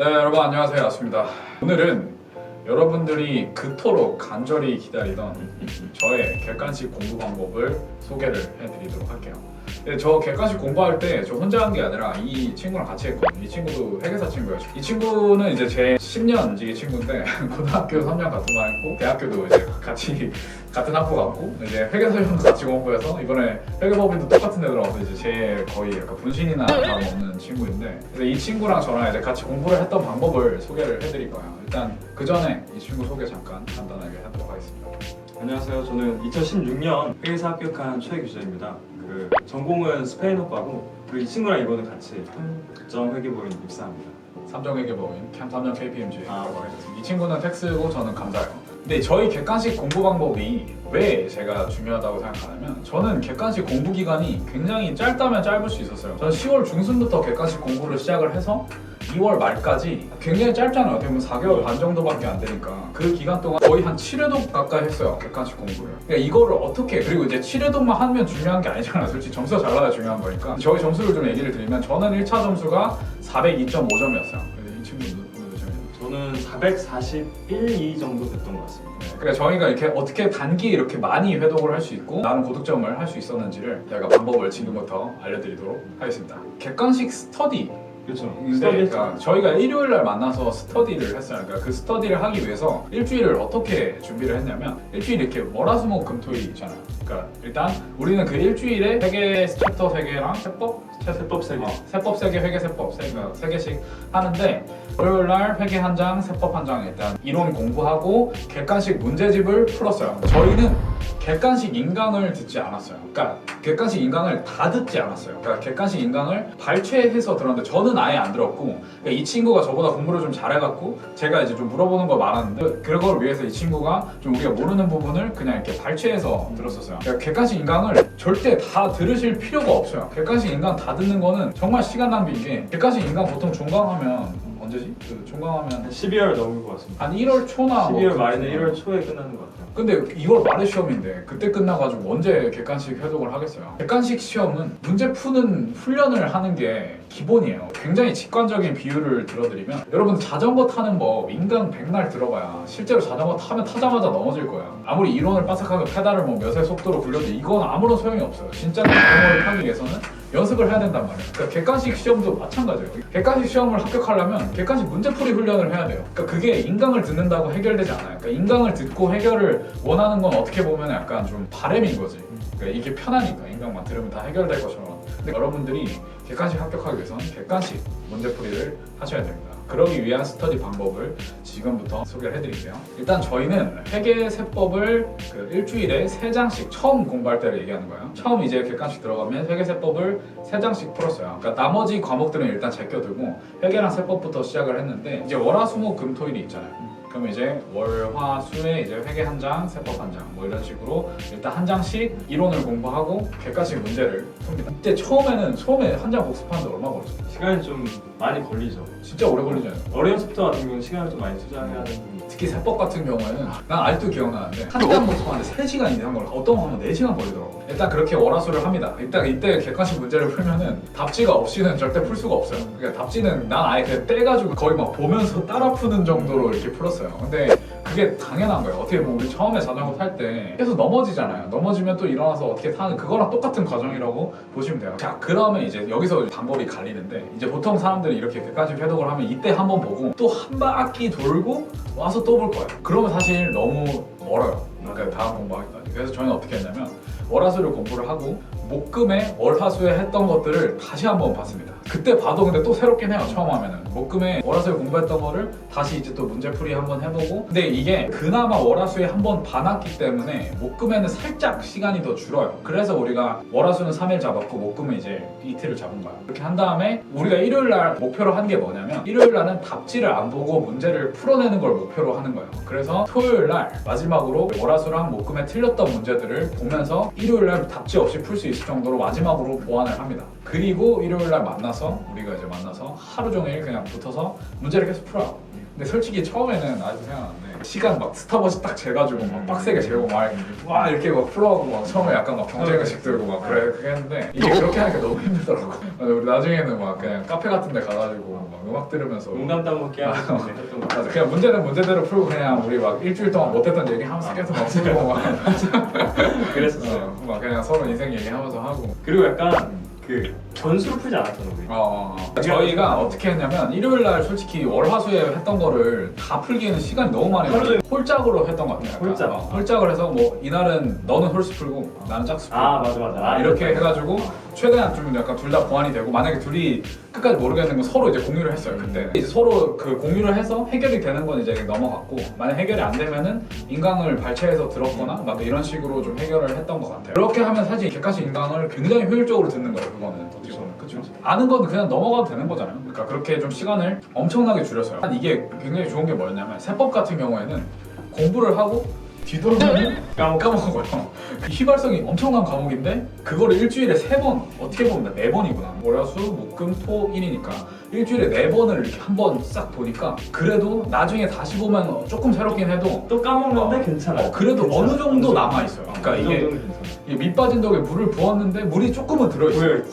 네, 여러분 안녕하세요. 아수입니다. 오늘은 여러분들이 그토록 간절히 기다리던 저의 객관식 공부 방법을 소개를 해드리도록 할게요. 네, 저 객관식 공부할 때 저 혼자 한 게 아니라 이 친구랑 같이 했거든요. 이 친구도 회계사 친구예요. 이 친구는 이제 제 10년 지기 친구인데 고등학교 3년 같은 반 했고 대학교도 이제 같이 같은 학부 갔고 이제 회계사 시험도 같이 공부해서 이번에 회계법인도 똑같은 데 들어가서 이제 제 거의 약간 분신이나 다름없는 친구인데 그래서 이 친구랑 저랑 이제 같이 공부를 했던 방법을 소개를 해드릴 거예요. 일단 그 전에 이 친구 소개 잠깐 간단하게 하도록 하겠습니다. 안녕하세요. 저는 2016년 회계사 합격한 최규재입니다. 전공은 스페인어과고 그리고 이 친구랑 이번에 같이 함정 회계법인 입사합니다. 삼정회계법인 캠 3년 KPMG에 아, 들어가겠습니다. 이 친구는 텍스고 저는 감사예요. 근데 저희 객관식 공부 방법이 왜 제가 중요하다고 생각하냐면 저는 객관식 공부 기간이 굉장히 짧다면 짧을 수 있었어요. 저는 10월 중순부터 객관식 공부를 시작을 해서 2월 말까지 굉장히 짧잖아요. 어떻게 보면 4개월 반 정도밖에 안 되니까 그 기간 동안 거의 한 7회독 가까이 했어요. 객관식 공부를. 그러니까 이거를 어떻게 그리고 이제 7회독만 하면 중요한 게 아니잖아요. 솔직히 점수가 잘 나야 중요한 거니까. 저희 점수를 좀 얘기를 드리면 저는 1차 점수가 402.5점이었어요. 이 친구는 몇 점이에요? 저는 441, 2 정도 됐던 것 같습니다. 그러니까 저희가 이렇게 어떻게 단기에 이렇게 많이 회독을 할 수 있고 나는 고득점을 할 수 있었는지를 제가 방법을 지금부터 알려드리도록 하겠습니다. 객관식 스터디 그렇죠. 그러니까 저희가 일요일 날 만나서 스터디를 했어요. 그러니까 그 스터디를 하기 위해서 일주일을 어떻게 준비를 했냐면 일주일 이렇게 월화수목 금토일 있잖아요. 그러니까 일단 우리는 그 일주일에 회계 챕터 3개랑 세법 3개. 세법 3개, 회계 세법 3개씩 하는데 월요일 날 회계 한 장, 세법 한 장 일단 이론 공부하고 객관식 문제집을 풀었어요. 저희는 객관식 인강을 듣지 않았어요. 그러니까 객관식 인강을 다 듣지 않았어요. 그러니까 객관식 인강을 발췌해서 들었는데 저는 아예 안 들었고 그러니까 이 친구가 저보다 공부를 좀 잘해갖고 제가 이제 좀 물어보는 거 많았는데 그걸 위해서 이 친구가 좀 우리가 모르는 부분을 그냥 이렇게 발췌해서 들었었어요. 그러니까 객관식 인강을 절대 다 들으실 필요가 없어요. 객관식 인강 다 듣는 거는 정말 시간 낭비인 게 객관식 인강 보통 종강하면 언제지? 그 종강하면 12월 넘을 것 같습니다. 한 1월 초나 12월 말이나 1월 초에 끝나는 것 같아요. 근데 2월 말에 시험인데 그때 끝나가지고 언제 객관식 회독을 하겠어요. 객관식 시험은 문제 푸는 훈련을 하는 게 기본이에요. 굉장히 직관적인 비유를 들어드리면 여러분 자전거 타는 법 인강 백날 들어봐야 실제로 자전거 타면 타자마자 넘어질 거예요. 아무리 이론을 빠삭하게 페달을 뭐 몇의 속도로 굴려도 이건 아무런 소용이 없어요. 진짜 자전거를 타기 위해서는 연습을 해야 된단 말이에요. 그러니까 객관식 시험도 마찬가지예요. 객관식 시험을 합격하려면 객관식 문제풀이 훈련을 해야 돼요. 그러니까 그게 인강을 듣는다고 해결되지 않아요. 그러니까 인강을 듣고 해결을 원하는 건 어떻게 보면 약간 좀 바램인 거지. 그러니까 이게 편하니까 인강만 들으면 다 해결될 것처럼. 근데 여러분들이 객관식 합격하기 위해서는 객관식 문제풀이를 하셔야 됩니다. 그러기 위한 스터디 방법을 지금부터 소개를 해드릴게요. 일단 저희는 회계세법을 그 일주일에 3장씩 처음 공부할 때를 얘기하는 거예요. 처음 이제 객관식 들어가면 회계세법을 3장씩 풀었어요. 그러니까 나머지 과목들은 일단 제껴두고 회계랑 세법부터 시작을 했는데 이제 월화수목 금토일이 있잖아요. 그럼 이제 월, 화, 수에 이제 회계 한 장, 세법 한 장 뭐 이런 식으로 일단 한 장씩 이론을 공부하고 객관식 문제를 풉니다. 이때 처음에 한 장 복습하는데 얼마 걸렸어요? 시간이 좀 많이 걸리죠. 진짜 오래 걸리잖아요. 어려운 챕터 같은 경우는 시간을 좀 많이 투자해야 되는 특히 세법 같은 경우에는 난 아직도 기억나는데 한 장 복습하는데 3시간 이상 걸려. 어떤 거 하면 4시간 걸리더라고. 일단 그렇게 월화수를 합니다. 일단 이때 객관식 문제를 풀면은 답지가 없이는 절대 풀 수가 없어요. 그러니까 답지는 난 아예 그냥 떼가지고 거의 막 보면서 따라 푸는 정도로 이렇게 풀었어요. 근데 그게 당연한 거예요. 어떻게 보면 우리 처음에 자전거 탈 때 계속 넘어지잖아요. 넘어지면 또 일어나서 어떻게 타는 그거랑 똑같은 과정이라고 보시면 돼요. 자, 그러면 이제 여기서 방법이 갈리는데 이제 보통 사람들이 이렇게 객관식 회독을 하면 이때 한번 보고 또 한 바퀴 돌고 와서 또 볼 거예요. 그러면 사실 너무 멀어요. 그러니까 다음 공부하기까지. 그래서 저희는 어떻게 했냐면 월화수를 공부를 하고 목금에 월화수에 했던 것들을 다시 한번 봤습니다. 그때 봐도 근데 또 새롭긴 해요. 처음 하면은 목금에 월화수에 공부했던 거를 다시 이제 또 문제풀이 한번 해보고 근데 이게 그나마 월화수에 한번 봐놨기 때문에 목금에는 살짝 시간이 더 줄어요. 그래서 우리가 월화수는 3일 잡았고 목금은 이제 이틀을 잡은 거야. 이렇게 한 다음에 우리가 일요일 날 목표로 한 게 뭐냐면 일요일 날은 답지를 안 보고 문제를 풀어내는 걸 목표로 하는 거예요. 그래서 토요일 날 마지막으로 월화수랑 목금에 틀렸던 문제들을 보면서 일요일 날 답지 없이 풀 수 있을 20 정도로 마지막으로 보완을 합니다. 그리고 일요일날 우리가 이제 만나서 하루 종일 그냥 붙어서 문제를 계속 풀어요. 근데 솔직히 처음에는 아직도 생각나는데 시간 막 스탑워치 딱 재가지고 막 빡세게 재고 막 이렇게 막 풀어가고 막 처음에 약간 막 경쟁의식 들고 막 그렇게 했는데 이게 그렇게 하니까 너무 힘들더라고. 우리 나중에는 막 그냥 카페 같은 데 가가지고 막 음악 들으면서 농담 따먹기 하면서 했던 거 맞아. 그냥 문제는 문제대로 풀고 그냥 우리 막 일주일 동안 못했던 얘기 하면서 계속 막 풀고 막 그랬었어요. 막 그냥 서로 인생 얘기하면서 하고. 그리고 약간 그 전수로 풀지 않았잖아 우리. 저희가 어떻게 했냐면 일요일날 솔직히 월화수에 했던 거를 다 풀기에는 시간이 너무 많이 걸려서 홀짝으로 했던 것 같아요. 홀짝. 홀짝을 해서 뭐 이날은 너는 홀수 풀고 나는 짝수 풀고 맞아. 이렇게 해가지고 최대한 좀 약간 둘 다 보완이 되고 만약에 둘이 끝까지 모르겠는 건 서로 이제 공유를 했어요. 그때 이제 서로 그 공유를 해서 해결이 되는 건 이제 넘어갔고 만약 해결이 안 되면은 인강을 발췌해서 들었거나 막 이런 식으로 좀 해결을 했던 것 같아요. 그렇게 하면 사실 객관식 인강을 굉장히 효율적으로 듣는 거예요. 그거는 어떻게 보면 그렇죠. 아는 건 그냥 넘어가도 되는 거잖아요. 그러니까 그렇게 좀 시간을 엄청나게 줄였어요. 이게 굉장히 좋은 게 뭐였냐면 세법 같은 경우에는 공부를 하고 뒤돌면 까먹어요. 휘발성이 엄청난 과목인데 그거를 일주일에 3번 어떻게 보면 4번이구나. 월화수 목금 토 일이니까 일주일에 4번을 이렇게 한 번 싹 보니까 그래도 나중에 다시 보면 조금 새롭긴 해도 또 까먹는데 괜찮아. 그래도 괜찮아. 어느 정도 남아있어요. 그러니까 이게 밑 빠진 덕에 물을 부었는데 물이 조금은 들어있어요.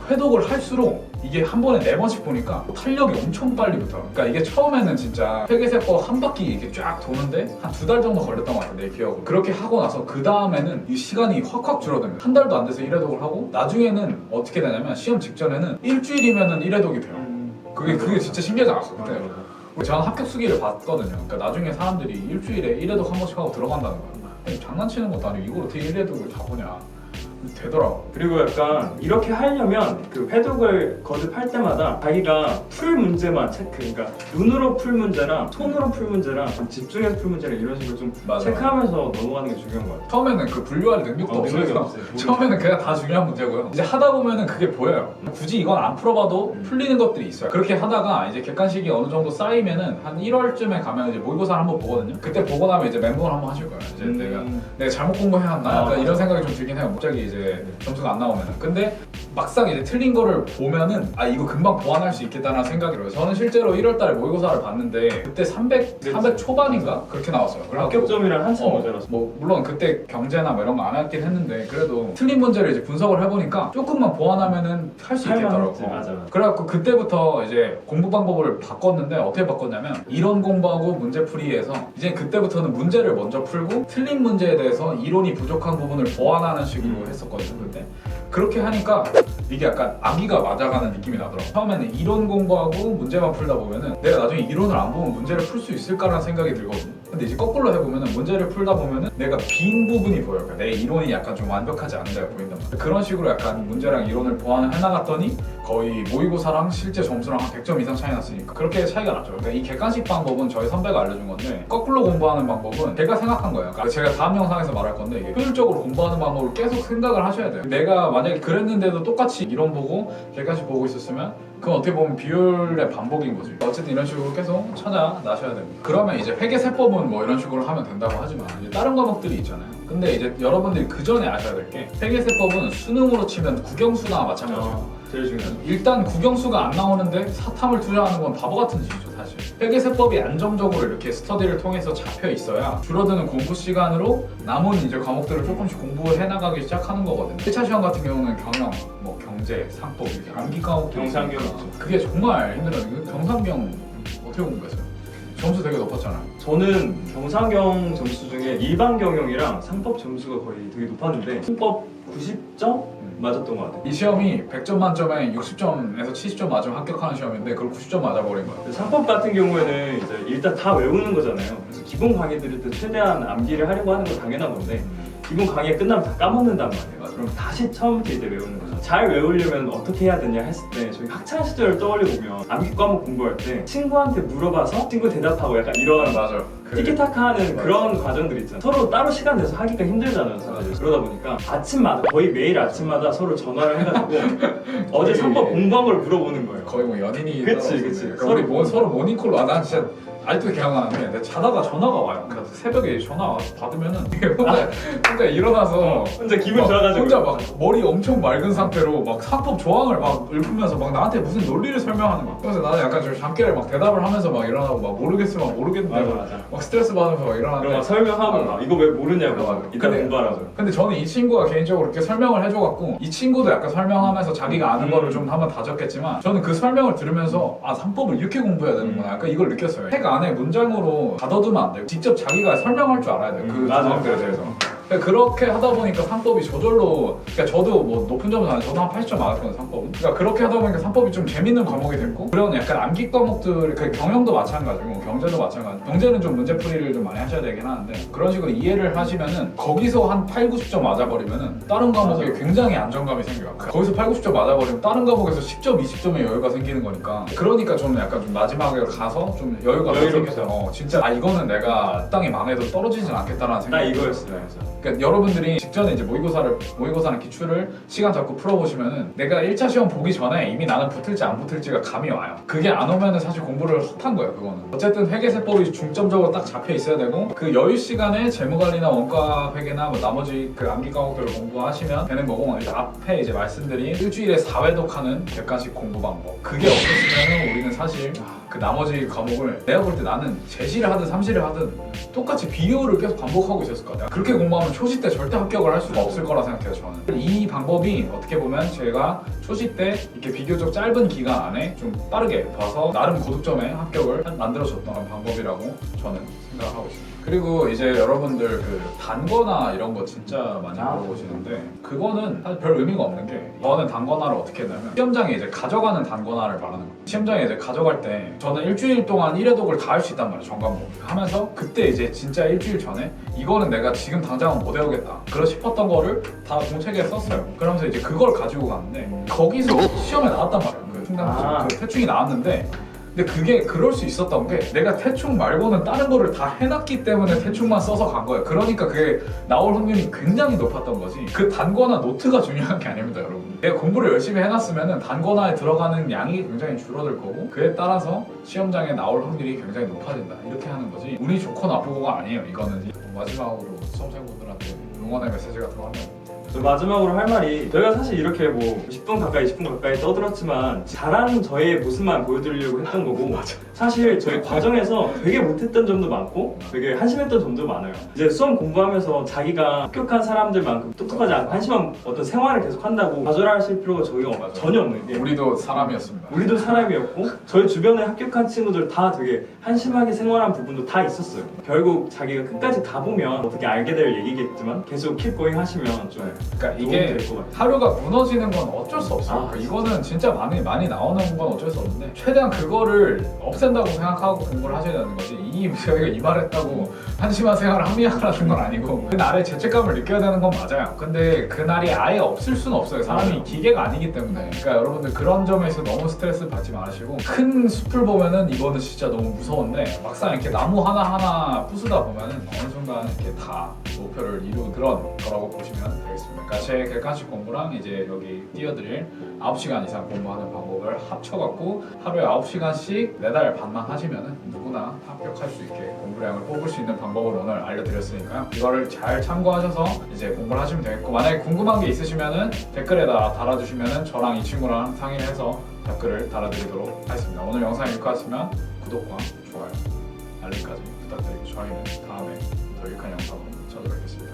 회독을 할수록 이게 한 번에 4번씩 보니까 탄력이 엄청 빨리 붙어요. 그러니까 이게 처음에는 진짜 회계세법 한 바퀴 이렇게 쫙 도는데 한 2달 정도 걸렸던 것 같아요, 내 기억으로. 그렇게 하고 나서 그 다음에는 이 시간이 확확 줄어듭니다. 한 달도 안 돼서 1회독을 하고 나중에는 어떻게 되냐면 시험 직전에는 일주일이면은 1회독이 돼요. 그게 진짜 신기하지 않았어요, 그때. 저는 합격 수기를 봤거든요. 그러니까 나중에 사람들이 일주일에 1회독 한 번씩 하고 들어간다는 거예요. 아니, 장난치는 것도 아니고 이걸 어떻게 1회독을 다 보냐. 되더라고. 그리고 약간 이렇게 하려면 그 회독을 거듭할 때마다 자기가 풀 문제만 체크, 그러니까 눈으로 풀 문제랑 손으로 풀 문제랑 좀 집중해서 풀 문제랑 이런 식으로 좀 체크하면서 넘어가는 게 중요한 것 같아요. 처음에는 그 분류할 능력도 능력이 없어요. 처음에는 그냥 다 중요한 문제고요. 이제 하다 보면은 그게 보여요. 굳이 이건 안 풀어봐도 풀리는 것들이 있어요. 그렇게 하다가 이제 객관식이 어느 정도 쌓이면은 한 1월쯤에 가면 이제 모의고사를 한번 보거든요. 그때 보고 나면 이제 멘붕을 한번 하실 거예요. 이제 내가 잘못 공부해왔나? 약간 이런 생각이 좀 들긴 해요. 갑자기 이제 점수가 안 나오면은. 근데 막상 이제 틀린 거를 보면은 이거 금방 보완할 수 있겠다는 생각이 들어요. 저는 실제로 1월달에 모의고사를 봤는데 그때 300 초반인가 그렇게 나왔어요. 합격점이랑 한참 모자랐어. 뭐 물론 그때 경제나 뭐 이런 거 안 했긴 했는데 그래도 틀린 문제를 이제 분석을 해보니까 조금만 보완하면은 할 수 있겠더라고. 맞아. 그래갖고 그때부터 이제 공부 방법을 바꿨는데 어떻게 바꿨냐면 이론 공부하고 문제풀이에서 이제 그때부터는 문제를 먼저 풀고 틀린 문제에 대해서 이론이 부족한 부분을 보완하는 식으로 했었거든요. 그때 그렇게 하니까 이게 약간 암기가 맞아가는 느낌이 나더라고. 처음에는 이론 공부하고 문제만 풀다 보면은 내가 나중에 이론을 안 보면 문제를 풀 수 있을까라는 생각이 들거든요. 근데 이제 거꾸로 해보면은 문제를 풀다 보면은 내가 빈 부분이 보여요. 그러니까 내 이론이 약간 좀 완벽하지 않은 데가 보인단 말이야. 그런 식으로 약간 문제랑 이론을 보완을 해나갔더니 거의 모의고사랑 실제 점수랑 한 100점 이상 차이 났으니까 그렇게 차이가 났죠. 그러니까 이 객관식 방법은 저희 선배가 알려준 건데 거꾸로 공부하는 방법은 제가 생각한 거예요. 그러니까 제가 다음 영상에서 말할 건데 이게 효율적으로 공부하는 방법을 계속 생각을 하셔야 돼요. 내가 만약에 그랬는데도 똑같이 이론 보고 객관식 보고 있었으면 그건 어떻게 보면 비율의 반복인 거지. 어쨌든 이런 식으로 계속 찾아 나셔야 됩니다. 그러면 이제 회계세법은 뭐 이런 식으로 하면 된다고 하지만 이제 다른 과목들이 있잖아요. 근데 이제 여러분들이 그 전에 아셔야 될 게 회계세법은 수능으로 치면 국영수나 마찬가지예요. 제일 중요한. 일단 국영수가 안 나오는데 사탐을 투자하는 건 바보 같은 짓이죠, 사실. 회계세법이 안정적으로 이렇게 스터디를 통해서 잡혀 있어야 줄어드는 공부 시간으로 남은 이제 과목들을 조금씩 공부해 나가기 시작하는 거거든요. 1차 시험 같은 경우는 경영, 뭐 경제, 상법 이렇게 암기 과목들이 경상경 있으니까 그게 정말 힘들어요. 경상경 어떻게 공부했어요? 점수 되게 높았잖아요. 저는 경상경 점수 중에 일반 경영이랑 상법 점수가 거의 되게 높았는데 상법 90점? 맞았던 것 같아요. 이 시험이 100점 만점에 60점에서 70점 맞으면 합격하는 시험인데 그걸 90점 맞아버린 거예요. 상법 같은 경우에는 이제 일단 다 외우는 거잖아요. 그래서 기본 강의 들을 때 최대한 암기를 하려고 하는 건 당연한 건데 기본 강의가 끝나면 다 까먹는단 말이에요. 그럼 다시 처음부터 이제 외우는 거죠. 잘 외우려면 어떻게 해야 되냐 했을 때 저희 학창 시절을 떠올려보면 암기 과목 공부할 때 친구한테 물어봐서 친구 대답하고 약간 이런 맞아요. 티키타카하는 그런 과정들 있잖아요. 서로 따로 시간 내서 하기가 힘들잖아요, 사실. 그러다 보니까 아침마다 거의 매일 아침마다 서로 전화를 해가지고 어제 상법 공부한 걸 물어보는 거예요. 거의 뭐 연인이 그치, 따라서 그치. 그러니까 우리 서로 모닝콜로 난 진짜 아직도 기억나는데 내가 자다가 전화가 와요. 그래서 새벽에 전화 받으면은 혼자 일어나서 혼자 기분 막 좋아가지고 혼자 막 머리 엄청 맑은 상태로 막 상법 조항을 막 읊으면서 막 나한테 무슨 논리를 설명하는 거야. 그래서 나는 약간 좀 잠결에 막 대답을 하면서 막 일어나고 막 모르겠으면 모르겠는데 맞아. 막 스트레스 받으면서 막 그럼 일어나는데 막 설명하고 막 이거 왜 모르냐고 이따 공부하라고. 근데 저는 이 친구가 개인적으로 그렇게 설명을 해줘갖고 이 친구도 약간 설명하면서 자기가 아는 거를 좀 한번 다졌겠지만 저는 그 설명을 들으면서 아 상법을 이렇게 공부해야 되는구나 약간 이걸 느꼈어요. 책 안에 문장으로 가둬두면 안 돼요. 직접 자기가 설명할 줄 알아야 돼요. 그 맞아요. 조항들에 대해서. 그러니까 그렇게 하다 보니까 상법이 저절로 그러니까 저도 뭐 높은 점은 아니고 저도 한 80점 맞았거든요 상법은. 그러니까 그렇게 하다 보니까 상법이 좀 재밌는 과목이 됐고 그런 약간 암기 과목들 그 경영도 마찬가지고 경제도 마찬가지. 경제는 좀 문제풀이를 좀 많이 하셔야 되긴 하는데 그런 식으로 이해를 하시면은 거기서 한 8, 90점 맞아버리면은 다른 과목에 맞아요. 굉장히 안정감이 생겨요. 거기서 8, 90점 맞아버리면 다른 과목에서 10점, 20점의 여유가 생기는 거니까 그러니까 저는 약간 좀 마지막에 가서 좀 여유가 더 여유롭죠. 생겨서 진짜 아 이거는 내가 땅이 망해도 떨어지진 않겠다라는 딱 생각이 이거였어요. 그래서. 그러니까 여러분들이 직전에 이제 모의고사나 기출을 시간 잡고 풀어보시면은 내가 1차 시험 보기 전에 이미 나는 붙을지 안 붙을지가 감이 와요. 그게 안 오면은 사실 공부를 헛한 거예요, 그거는. 어쨌든 회계세법이 중점적으로 딱 잡혀 있어야 되고 그 여유 시간에 재무관리나 원가 회계나 뭐 나머지 그 암기 과목들을 공부하시면 되는 거고 이제 앞에 이제 말씀드린 일주일에 4회독하는 객관식 공부 방법 그게 없었으면은 우리는 사실 그 나머지 과목을 내가 볼 때 나는 제시를 하든 삼시를 하든 똑같이 비교를 계속 반복하고 있었을 것 같아요. 그렇게 공부하면 초시 때 절대 합격을 할 수가 없을 거라 생각해요, 저는. 이 방법이 어떻게 보면 제가 초시 때 이렇게 비교적 짧은 기간 안에 좀 빠르게 봐서 나름 고득점에 합격을 만들어줬던 방법이라고 저는 생각하고 있습니다. 그리고 이제 여러분들 그 단거나 이런 거 진짜 많이 물어보시는데 그거는 사실 별 의미가 없는 게 저는 단거나를 어떻게 했냐면 시험장에 이제 가져가는 단거나를 말하는 거예요. 시험장에 이제 가져갈 때 저는 일주일 동안 1회독을 다 할 수 있단 말이에요. 전과목 하면서 그때 이제 진짜 일주일 전에 이거는 내가 지금 당장은 못 외우겠다 그러 싶었던 거를 다 공책에 썼어요. 그러면서 이제 그걸 가지고 갔는데 거기서 시험에 나왔단 말이에요. 그 충당 그 태충이 나왔는데 근데 그게 그럴 수 있었던 게 내가 태충 말고는 다른 거를 다 해놨기 때문에 태충만 써서 간 거예요. 그러니까 그게 나올 확률이 굉장히 높았던 거지 그 단거나 노트가 중요한 게 아닙니다, 여러분. 내가 공부를 열심히 해놨으면 단거나에 들어가는 양이 굉장히 줄어들 거고 그에 따라서 시험장에 나올 확률이 굉장히 높아진다 이렇게 하는 거지 운이 좋고 나쁘고가 아니에요. 이거는 마지막으로 수험생분들한테 응원의 메시지가 들어가면 저 마지막으로 할 말이 저희가 사실 이렇게 뭐 10분 가까이 떠들었지만 잘하는 저의 모습만 보여드리려고 했던 거고 사실 저희 과정에서 되게 못했던 점도 많고 되게 한심했던 점도 많아요. 이제 수험 공부하면서 자기가 합격한 사람들만큼 똑똑하지 않고 한심한 어떤 생활을 계속 한다고 좌절하실 필요가 전혀 없는 게 우리도 사람이었습니다. 우리도 사람이었고 저희 주변에 합격한 친구들 다 되게 한심하게 생활한 부분도 다 있었어요. 결국 자기가 끝까지 가보면 어떻게 알게 될 얘기겠지만 계속 킵 고잉 하시면 좀 그러니까 이게 될것 같아요. 하루가 무너지는 건 어쩔 수 없어요. 그러니까 이거는 진짜 많이 나오는 건 어쩔 수 없는데 최대한 그거를 없앤다고 생각하고 공부를 하셔야 되는 거지. 저희가 이 말했다고 한심한 생활을 합리화하는 건 아니고 그날에 죄책감을 느껴야 되는 건 맞아요. 근데 그날이 아예 없을 수는 없어요. 사람이 기계가 아니기 때문에. 그러니까 여러분들 그런 점에서 너무 스트레스 받지 마시고 큰 숲을 보면은 이거는 진짜 너무 무서운데 막상 이렇게 나무 하나하나 부수다 보면은 어느 순간 이렇게 다 목표를 이룬 그런 거라고 보시면 되겠습니다. 그러니까 제 객관식 공부랑 이제 여기 띄워드릴 9시간 이상 공부하는 방법을 합쳐갖고 하루에 9시간씩 4달 반만 하시면은 누구나 합격할 수 있게 공부량을 뽑을 수 있는 방법을 오늘 알려드렸으니까요. 이거를 잘 참고하셔서 이제 공부를 하시면 되겠고 만약에 궁금한 게 있으시면은 댓글에다 달아주시면은 저랑 이 친구랑 상의를 해서 댓글을 달아드리도록 하겠습니다. 오늘 영상이 유익하시면 구독과 좋아요, 알림까지 부탁드리고 저희는 다음에 더 유익한 영상으로 찾아뵙겠습니다.